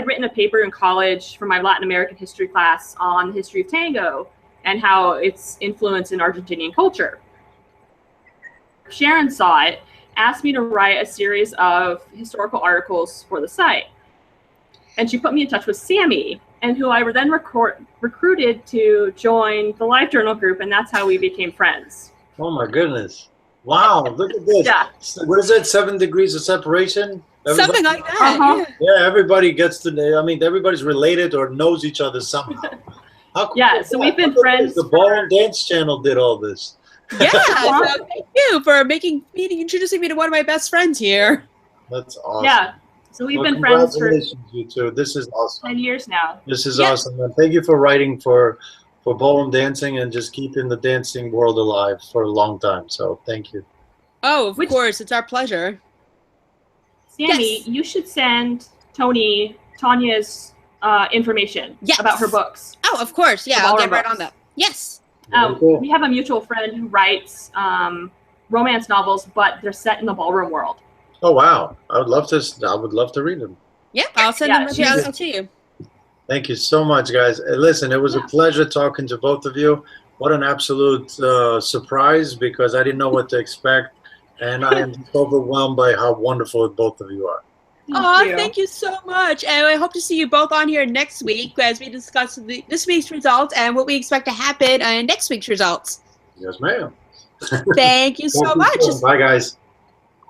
S2: written a paper in college for my Latin American history class on the history of tango and how it's influenced in Argentinian culture. Sharon saw it, asked me to write a series of historical articles for the site. And she put me in touch with Sammi, and who I then recruited to join the live journal group, and that's how we became friends.
S3: Oh my goodness. Wow, look at this.
S2: Yeah.
S3: What is it, 7 degrees of separation?
S1: Something like that.
S3: Yeah, everybody gets to, everybody's related or knows each other somehow. How cool is
S2: So
S3: that?
S2: we've been
S3: Look at
S2: friends.
S3: this. The Ballroom Dance Channel did all this.
S1: Yeah, so thank you for introducing me to one of my best friends here.
S3: That's awesome.
S2: Yeah, so we've been friends for
S3: Congratulations, you two. This is awesome.
S2: 10 years now.
S3: This is awesome. And thank you for writing for ballroom dancing and just keeping the dancing world alive for a long time. So thank you.
S1: Oh, of course. It's our pleasure.
S2: Sammi, you should send Tanya's information
S1: Yes.
S2: about her books.
S1: Oh, of course. Yeah,
S2: The
S1: I'll get
S2: ballroom
S1: right on
S2: books.
S1: that. Yes.
S3: Cool.
S2: We have a mutual friend who writes romance novels, but they're set in the ballroom world.
S3: Oh wow, I would love to. I would love to read them.
S1: Yep, I'll send
S2: Yeah,
S1: them to you.
S3: Thank you so much, guys. Listen, it was a pleasure talking to both of you. What an absolute surprise, because I didn't know what to expect, and I am overwhelmed by how wonderful both of you are.
S1: Thank you so much. And I hope to see you both on here next week as we discuss this week's results and what we expect to happen in next week's results.
S3: Yes, ma'am.
S1: Thank you so much.
S3: Bye, guys.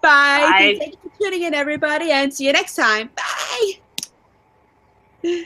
S2: Bye.
S1: Thank you for tuning in, everybody, and see you next time. Bye.